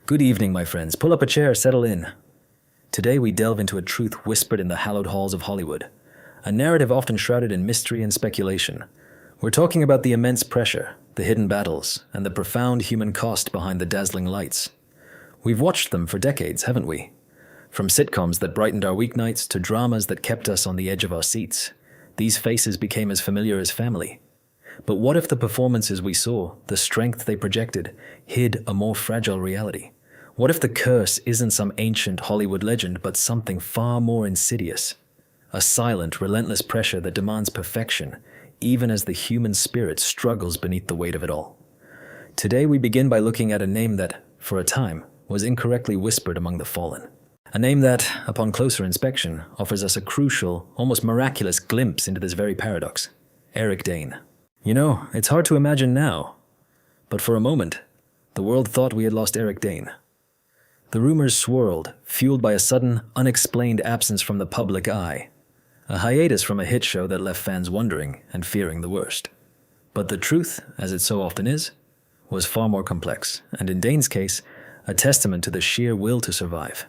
Good evening, my friends. Pull up a chair, settle in. Today we delve into a truth whispered in the hallowed halls of Hollywood, a narrative often shrouded in mystery and speculation. We're talking about the immense pressure, the hidden battles, and the profound human cost behind the dazzling lights. We've watched them for decades, haven't we? From sitcoms that brightened our weeknights to dramas that kept us on the edge of our seats, these faces became as familiar as family. But what if the performances we saw, the strength they projected, hid a more fragile reality? What if the curse isn't some ancient Hollywood legend, but something far more insidious? A silent, relentless pressure that demands perfection, even as the human spirit struggles beneath the weight of it all. Today we begin by looking at a name that, for a time, was incorrectly whispered among the fallen. A name that, upon closer inspection, offers us a crucial, almost miraculous glimpse into this very paradox. Eric Dane. You know, it's hard to imagine now, but for a moment, the world thought we had lost Eric Dane. The rumors swirled, fueled by a sudden, unexplained absence from the public eye. A hiatus from a hit show that left fans wondering and fearing the worst. But the truth, as it so often is, was far more complex, and in Dane's case, a testament to the sheer will to survive.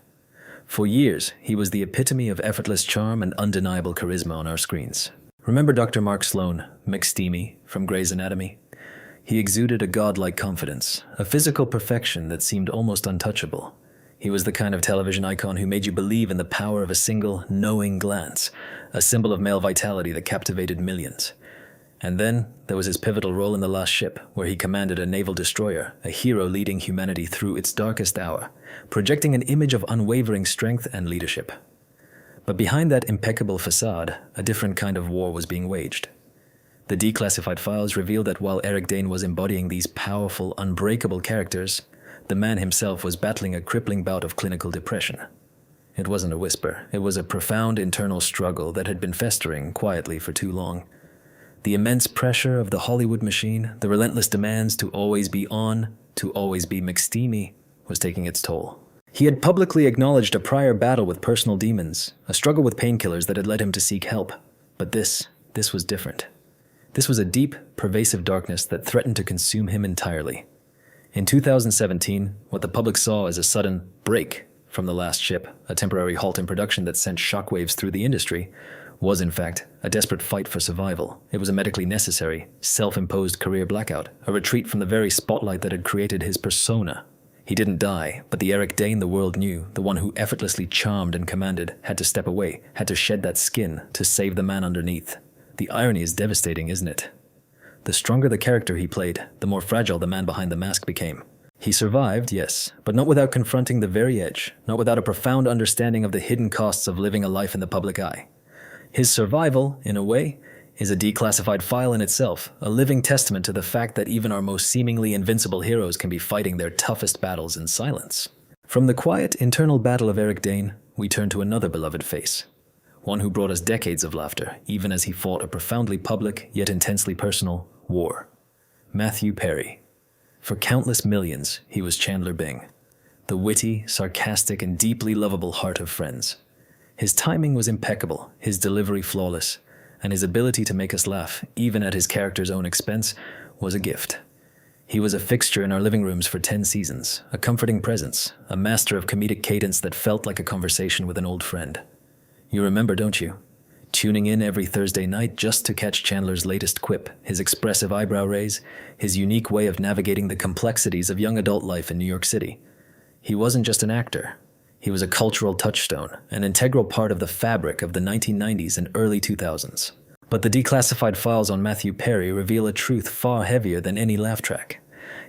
For years, he was the epitome of effortless charm and undeniable charisma on our screens. Remember Dr. Mark Sloan, McSteamy, from Grey's Anatomy? He exuded a godlike confidence, a physical perfection that seemed almost untouchable. He was the kind of television icon who made you believe in the power of a single, knowing glance, a symbol of male vitality that captivated millions. And then there was his pivotal role in The Last Ship, where he commanded a naval destroyer, a hero leading humanity through its darkest hour, projecting an image of unwavering strength and leadership. But behind that impeccable facade, a different kind of war was being waged. The declassified files revealed that while Eric Dane was embodying these powerful, unbreakable characters, the man himself was battling a crippling bout of clinical depression. It wasn't a whisper, it was a profound internal struggle that had been festering quietly for too long. The immense pressure of the Hollywood machine, the relentless demands to always be on, to always be McSteamy, was taking its toll. He had publicly acknowledged a prior battle with personal demons, a struggle with painkillers that had led him to seek help. But this was different. This was a deep, pervasive darkness that threatened to consume him entirely. In 2017, what the public saw as a sudden break from The Last Ship, a temporary halt in production that sent shockwaves through the industry, was in fact a desperate fight for survival. It was a medically necessary, self-imposed career blackout, a retreat from the very spotlight that had created his persona. He didn't die, but the Eric Dane the world knew, the one who effortlessly charmed and commanded, had to step away, had to shed that skin to save the man underneath. The irony is devastating, isn't it? The stronger the character he played, the more fragile the man behind the mask became. He survived, yes, but not without confronting the very edge, not without a profound understanding of the hidden costs of living a life in the public eye. His survival, in a way, is a declassified file in itself, a living testament to the fact that even our most seemingly invincible heroes can be fighting their toughest battles in silence. From the quiet, internal battle of Eric Dane, we turn to another beloved face. One who brought us decades of laughter, even as he fought a profoundly public, yet intensely personal, war. Matthew Perry. For countless millions, he was Chandler Bing, the witty, sarcastic, and deeply lovable heart of Friends. His timing was impeccable, his delivery flawless, and his ability to make us laugh, even at his character's own expense, was a gift. He was a fixture in our living rooms for 10 seasons, a comforting presence, a master of comedic cadence that felt like a conversation with an old friend. You remember, don't you? Tuning in every Thursday night just to catch Chandler's latest quip, his expressive eyebrow raise, his unique way of navigating the complexities of young adult life in New York City. He wasn't just an actor. He was a cultural touchstone, an integral part of the fabric of the 1990s and early 2000s. But the declassified files on Matthew Perry reveal a truth far heavier than any laugh track.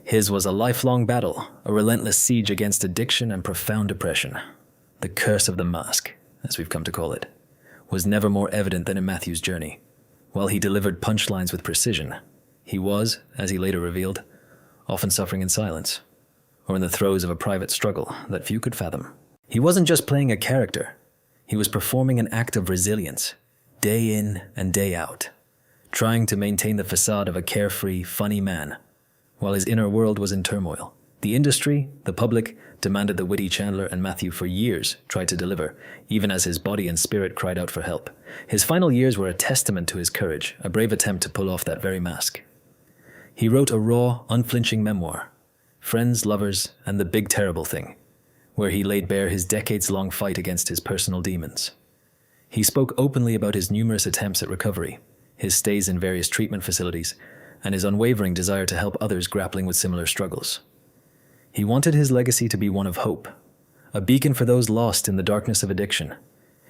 His was a lifelong battle, a relentless siege against addiction and profound depression. The curse of the mask, as we've come to call it, was never more evident than in Matthew's journey. While he delivered punchlines with precision, he was, as he later revealed, often suffering in silence, or in the throes of a private struggle that few could fathom. He wasn't just playing a character, he was performing an act of resilience, day in and day out, trying to maintain the facade of a carefree, funny man, while his inner world was in turmoil. The industry, the public, demanded the witty Chandler, and Matthew for years tried to deliver, even as his body and spirit cried out for help. His final years were a testament to his courage, a brave attempt to pull off that very mask. He wrote a raw, unflinching memoir, Friends, Lovers, and The Big Terrible Thing, where he laid bare his decades-long fight against his personal demons. He spoke openly about his numerous attempts at recovery, his stays in various treatment facilities, and his unwavering desire to help others grappling with similar struggles. He wanted his legacy to be one of hope, a beacon for those lost in the darkness of addiction.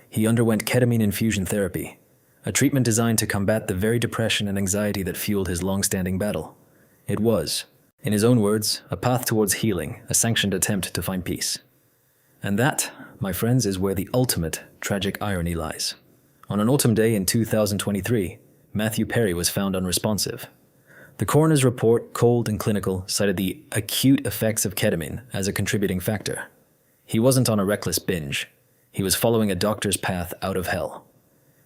He underwent ketamine infusion therapy, a treatment designed to combat the very depression and anxiety that fueled his long-standing battle. It was, in his own words, a path towards healing, a sanctioned attempt to find peace. And that, my friends, is where the ultimate tragic irony lies. On an autumn day in 2023, Matthew Perry was found unresponsive. The coroner's report, cold and clinical, cited the acute effects of ketamine as a contributing factor. He wasn't on a reckless binge. He was following a doctor's path out of hell.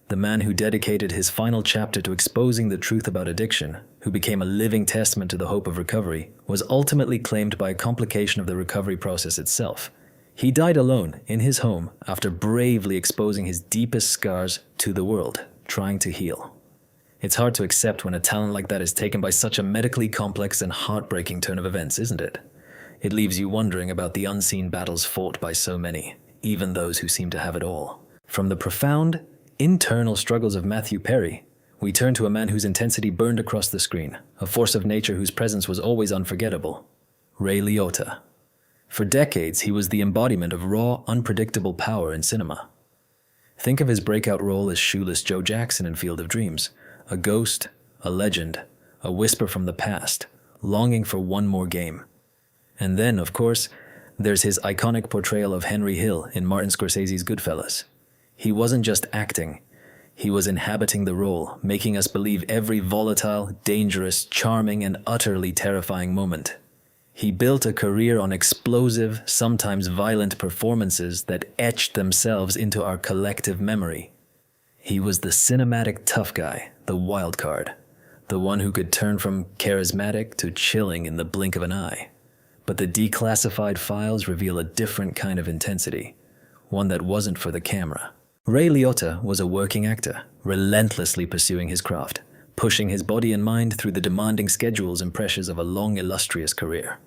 The man who dedicated his final chapter to exposing the truth about addiction, who became a living testament to the hope of recovery, was ultimately claimed by a complication of the recovery process itself. He died alone in his home after bravely exposing his deepest scars to the world, trying to heal. It's hard to accept when a talent like that is taken by such a medically complex and heartbreaking turn of events, isn't it? It leaves you wondering about the unseen battles fought by so many, even those who seem to have it all. From the profound, internal struggles of Matthew Perry, we turn to a man whose intensity burned across the screen, a force of nature whose presence was always unforgettable. Ray Liotta. For decades, he was the embodiment of raw, unpredictable power in cinema. Think of his breakout role as shoeless Joe Jackson in Field of Dreams, a ghost, a legend, a whisper from the past, longing for one more game. And then, of course, there's his iconic portrayal of Henry Hill in Martin Scorsese's Goodfellas. He wasn't just acting, he was inhabiting the role, making us believe every volatile, dangerous, charming, and utterly terrifying moment. He built a career on explosive, sometimes violent performances that etched themselves into our collective memory. He was the cinematic tough guy, the wild card, the one who could turn from charismatic to chilling in the blink of an eye. But the declassified files reveal a different kind of intensity, one that wasn't for the camera. Ray Liotta was a working actor, relentlessly pursuing his craft, pushing his body and mind through the demanding schedules and pressures of a long, illustrious career.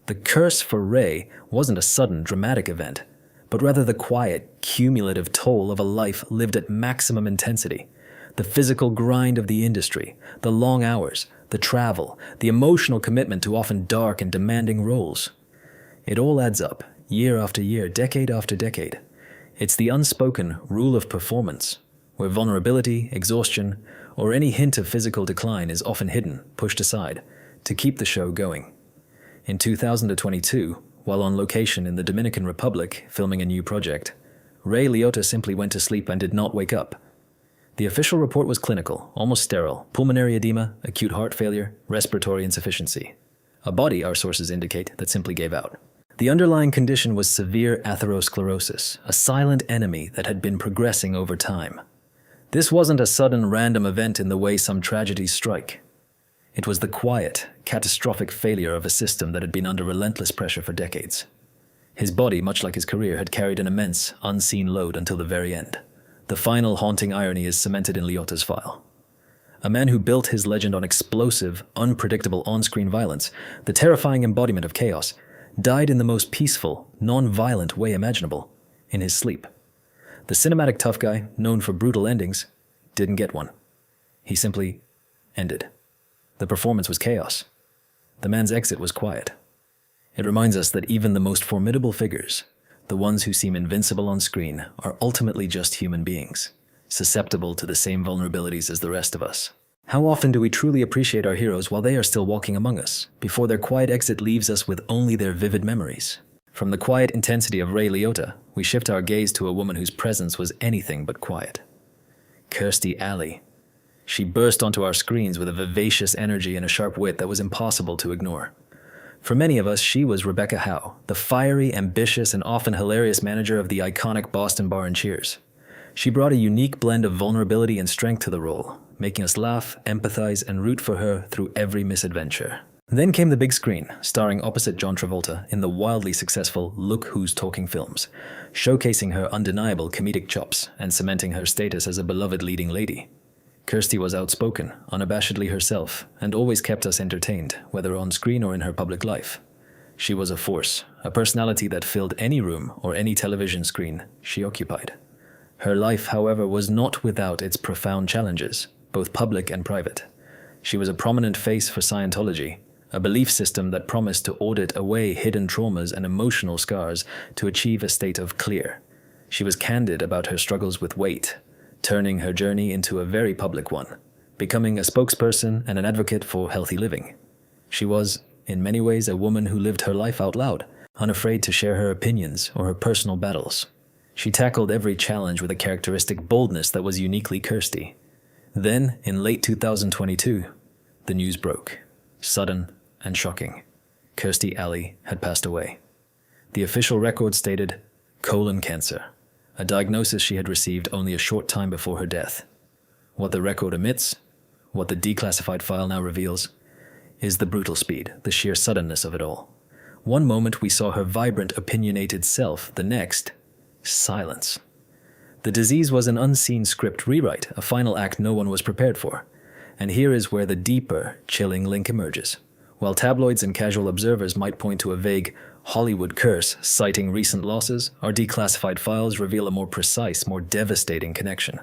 The curse for Ray wasn't a sudden, dramatic event, but rather the quiet, cumulative toll of a life lived at maximum intensity. The physical grind of the industry, the long hours, the travel, the emotional commitment to often dark and demanding roles. It all adds up, year after year, decade after decade. It's the unspoken rule of performance, where vulnerability, exhaustion, or any hint of physical decline is often hidden, pushed aside, to keep the show going. In 2022, while on location in the Dominican Republic filming a new project, Ray Liotta simply went to sleep and did not wake up. The official report was clinical, almost sterile: pulmonary edema, acute heart failure, respiratory insufficiency. A body, our sources indicate, that simply gave out. The underlying condition was severe atherosclerosis, a silent enemy that had been progressing over time. This wasn't a sudden random event in the way some tragedies strike. It was the quiet, catastrophic failure of a system that had been under relentless pressure for decades. His body, much like his career, had carried an immense, unseen load until the very end. The final haunting irony is cemented in Liotta's file. A man who built his legend on explosive, unpredictable on-screen violence, the terrifying embodiment of chaos, died in the most peaceful, non-violent way imaginable, in his sleep. The cinematic tough guy, known for brutal endings, didn't get one. He simply ended. The performance was chaos. The man's exit was quiet. It reminds us that even the most formidable figures, the ones who seem invincible on screen, are ultimately just human beings, susceptible to the same vulnerabilities as the rest of us. How often do we truly appreciate our heroes while they are still walking among us, before their quiet exit leaves us with only their vivid memories? From the quiet intensity of Ray Liotta, we shift our gaze to a woman whose presence was anything but quiet. Kirstie Alley. She burst onto our screens with a vivacious energy and a sharp wit that was impossible to ignore. For many of us, she was Rebecca Howe, the fiery, ambitious, and often hilarious manager of the iconic Boston bar and Cheers. She brought a unique blend of vulnerability and strength to the role, making us laugh, empathize, and root for her through every misadventure. Then came the big screen, starring opposite John Travolta in the wildly successful Look Who's Talking films, showcasing her undeniable comedic chops and cementing her status as a beloved leading lady. Kirstie was outspoken, unabashedly herself, and always kept us entertained, whether on screen or in her public life. She was a force, a personality that filled any room or any television screen she occupied. Her life, however, was not without its profound challenges, both public and private. She was a prominent face for Scientology, a belief system that promised to audit away hidden traumas and emotional scars to achieve a state of clear. She was candid about her struggles with weight, turning her journey into a very public one, becoming a spokesperson and an advocate for healthy living. She was, in many ways, a woman who lived her life out loud, unafraid to share her opinions or her personal battles. She tackled every challenge with a characteristic boldness that was uniquely Kirstie. Then, in late 2022, the news broke. Sudden and shocking. Kirstie Alley had passed away. The official record stated colon cancer, a diagnosis she had received only a short time before her death. What the record omits, what the declassified file now reveals, is the brutal speed, the sheer suddenness of it all. One moment we saw her vibrant, opinionated self, the next, silence. The disease was an unseen script rewrite, a final act no one was prepared for. And here is where the deeper, chilling link emerges. While tabloids and casual observers might point to a vague Hollywood curse citing recent losses, our declassified files reveal a more precise, more devastating connection.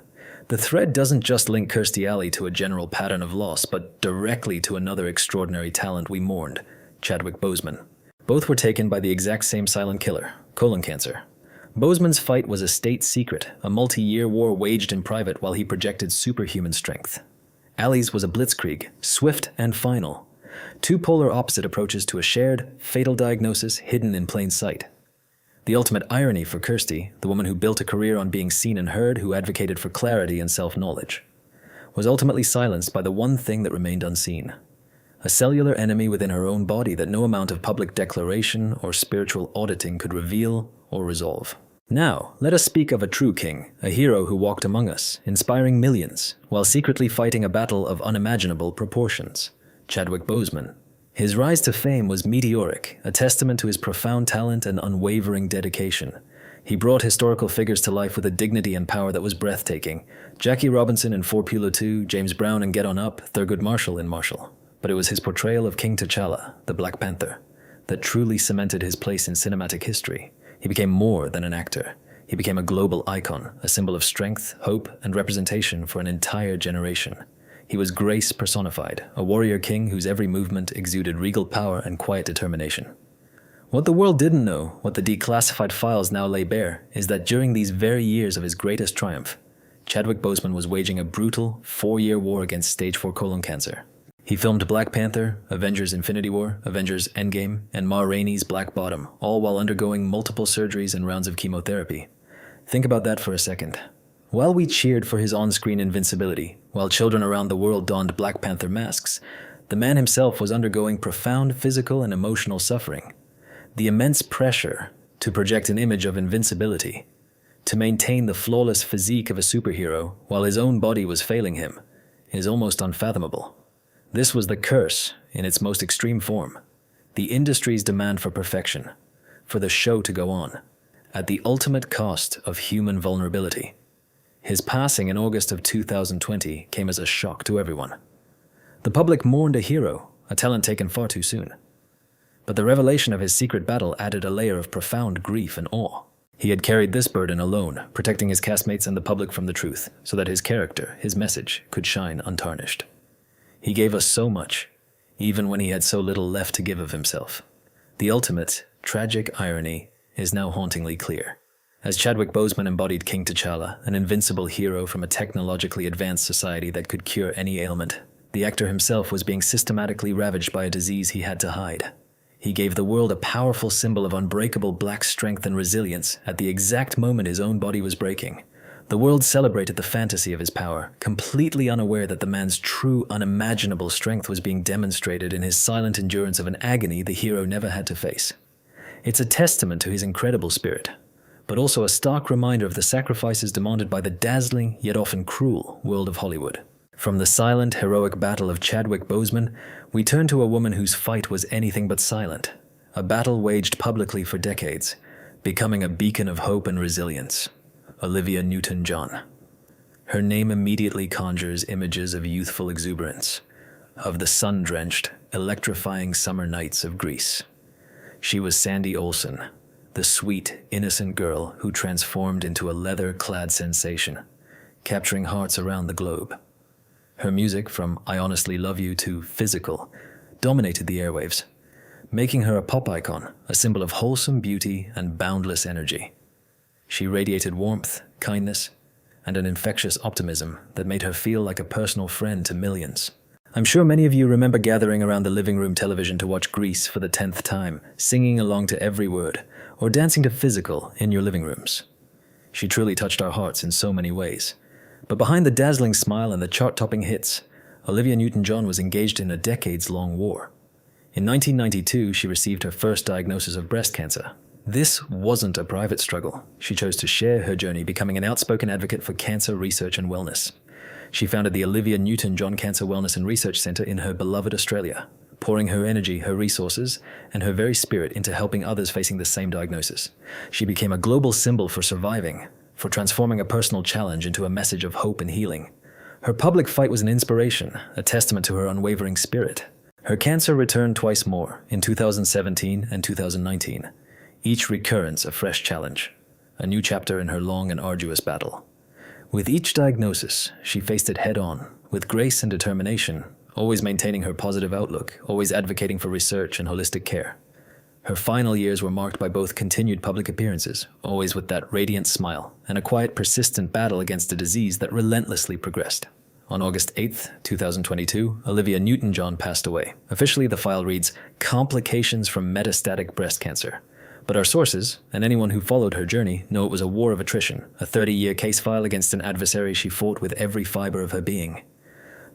The thread doesn't just link Kirstie Alley to a general pattern of loss, but directly to another extraordinary talent we mourned, Chadwick Boseman. Both were taken by the exact same silent killer, colon cancer. Boseman's fight was a state secret, a multi-year war waged in private while he projected superhuman strength. Alley's was a blitzkrieg, swift and final. Two polar opposite approaches to a shared, fatal diagnosis hidden in plain sight. The ultimate irony for Kirstie, the woman who built a career on being seen and heard, who advocated for clarity and self-knowledge, was ultimately silenced by the one thing that remained unseen. A cellular enemy within her own body that no amount of public declaration or spiritual auditing could reveal or resolve. Now, let us speak of a true king, a hero who walked among us, inspiring millions, while secretly fighting a battle of unimaginable proportions. Chadwick Boseman. His rise to fame was meteoric, a testament to his profound talent and unwavering dedication. He brought historical figures to life with a dignity and power that was breathtaking. Jackie Robinson in 4P2, James Brown in Get On Up, Thurgood Marshall in Marshall. But it was his portrayal of King T'Challa, the Black Panther, that truly cemented his place in cinematic history. He became more than an actor. He became a global icon, a symbol of strength, hope, and representation for an entire generation. He was grace personified, a warrior king whose every movement exuded regal power and quiet determination. What the world didn't know, what the declassified files now lay bare, is that during these very years of his greatest triumph, Chadwick Boseman was waging a brutal 4-year war against stage 4 colon cancer. He filmed Black Panther, Avengers Infinity War, Avengers Endgame, and Ma Rainey's Black Bottom, all while undergoing multiple surgeries and rounds of chemotherapy. Think about that for a second. While we cheered for his on-screen invincibility, while children around the world donned Black Panther masks, the man himself was undergoing profound physical and emotional suffering. The immense pressure to project an image of invincibility, to maintain the flawless physique of a superhero while his own body was failing him, is almost unfathomable. This was the curse in its most extreme form. The industry's demand for perfection, for the show to go on, at the ultimate cost of human vulnerability. His passing in August of 2020 came as a shock to everyone. The public mourned a hero, a talent taken far too soon. But the revelation of his secret battle added a layer of profound grief and awe. He had carried this burden alone, protecting his castmates and the public from the truth, so that his character, his message, could shine untarnished. He gave us so much, even when he had so little left to give of himself. The ultimate, tragic irony is now hauntingly clear. As Chadwick Boseman embodied King T'Challa, an invincible hero from a technologically advanced society that could cure any ailment, the actor himself was being systematically ravaged by a disease he had to hide. He gave the world a powerful symbol of unbreakable black strength and resilience at the exact moment his own body was breaking. The world celebrated the fantasy of his power, completely unaware that the man's true, unimaginable strength was being demonstrated in his silent endurance of an agony the hero never had to face. It's a testament to his incredible spirit, but also a stark reminder of the sacrifices demanded by the dazzling, yet often cruel, world of Hollywood. From the silent, heroic battle of Chadwick Boseman, we turn to a woman whose fight was anything but silent, a battle waged publicly for decades, becoming a beacon of hope and resilience. Olivia Newton-John. Her name immediately conjures images of youthful exuberance, of the sun-drenched, electrifying summer nights of Greece. She was Sandy Olsen, the sweet, innocent girl who transformed into a leather-clad sensation, capturing hearts around the globe. Her music, from I Honestly Love You to Physical, dominated the airwaves, making her a pop icon, a symbol of wholesome beauty and boundless energy. She radiated warmth, kindness, and an infectious optimism that made her feel like a personal friend to millions. I'm sure many of you remember gathering around the living room television to watch Grease for the 10th time, singing along to every word, or dancing to Physical in your living rooms. She truly touched our hearts in so many ways. But behind the dazzling smile and the chart-topping hits, Olivia Newton-John was engaged in a decades-long war. In 1992, she received her first diagnosis of breast cancer. This wasn't a private struggle. She chose to share her journey, becoming an outspoken advocate for cancer research and wellness. She founded the Olivia Newton-John Cancer Wellness and Research Center in her beloved Australia, pouring her energy, her resources, and her very spirit into helping others facing the same diagnosis. She became a global symbol for surviving, for transforming a personal challenge into a message of hope and healing. Her public fight was an inspiration, a testament to her unwavering spirit. Her cancer returned twice more, in 2017 and 2019. Each recurrence a fresh challenge, a new chapter in her long and arduous battle. With each diagnosis, she faced it head-on, with grace and determination, always maintaining her positive outlook, always advocating for research and holistic care. Her final years were marked by both continued public appearances, always with that radiant smile, and a quiet, persistent battle against a disease that relentlessly progressed. On August 8, 2022, Olivia Newton-John passed away. Officially, the file reads, "Complications from metastatic breast cancer." But our sources, and anyone who followed her journey, know it was a war of attrition, a 30-year case file against an adversary she fought with every fiber of her being.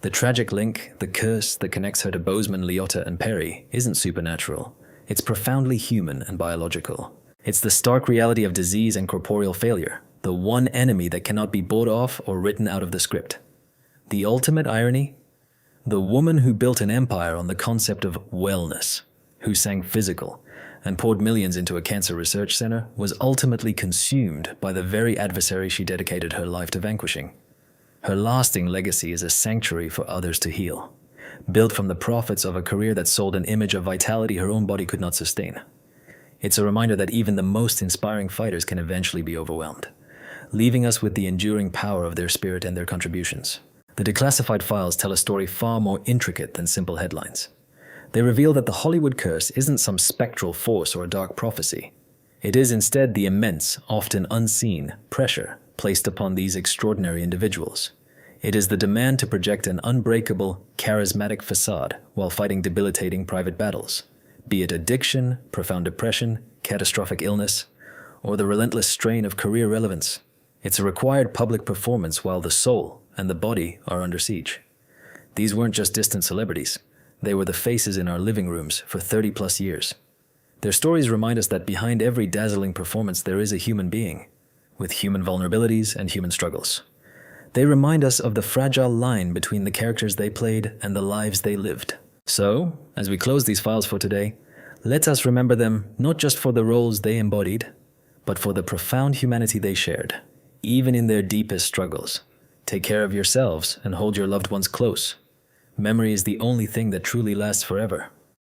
The tragic link, the curse that connects her to Boseman, Liotta, and Perry, isn't supernatural. It's profoundly human and biological. It's the stark reality of disease and corporeal failure, the one enemy that cannot be bought off or written out of the script. The ultimate irony? The woman who built an empire on the concept of wellness, who sang Physical, and poured millions into a cancer research center, was ultimately consumed by the very adversary she dedicated her life to vanquishing. Her lasting legacy is a sanctuary for others to heal, built from the profits of a career that sold an image of vitality her own body could not sustain. It's a reminder that even the most inspiring fighters can eventually be overwhelmed, leaving us with the enduring power of their spirit and their contributions. The declassified files tell a story far more intricate than simple headlines. They reveal that the Hollywood curse isn't some spectral force or a dark prophecy. It is instead the immense, often unseen, pressure placed upon these extraordinary individuals. It is the demand to project an unbreakable, charismatic facade while fighting debilitating private battles, be it addiction, profound depression, catastrophic illness, or the relentless strain of career relevance. It's a required public performance while the soul and the body are under siege. These weren't just distant celebrities. They were the faces in our living rooms for 30-plus years. Their stories remind us that behind every dazzling performance there is a human being, with human vulnerabilities and human struggles. They remind us of the fragile line between the characters they played and the lives they lived. So, as we close these files for today, let us remember them not just for the roles they embodied, but for the profound humanity they shared, even in their deepest struggles. Take care of yourselves and hold your loved ones close. Memory is the only thing that truly lasts forever.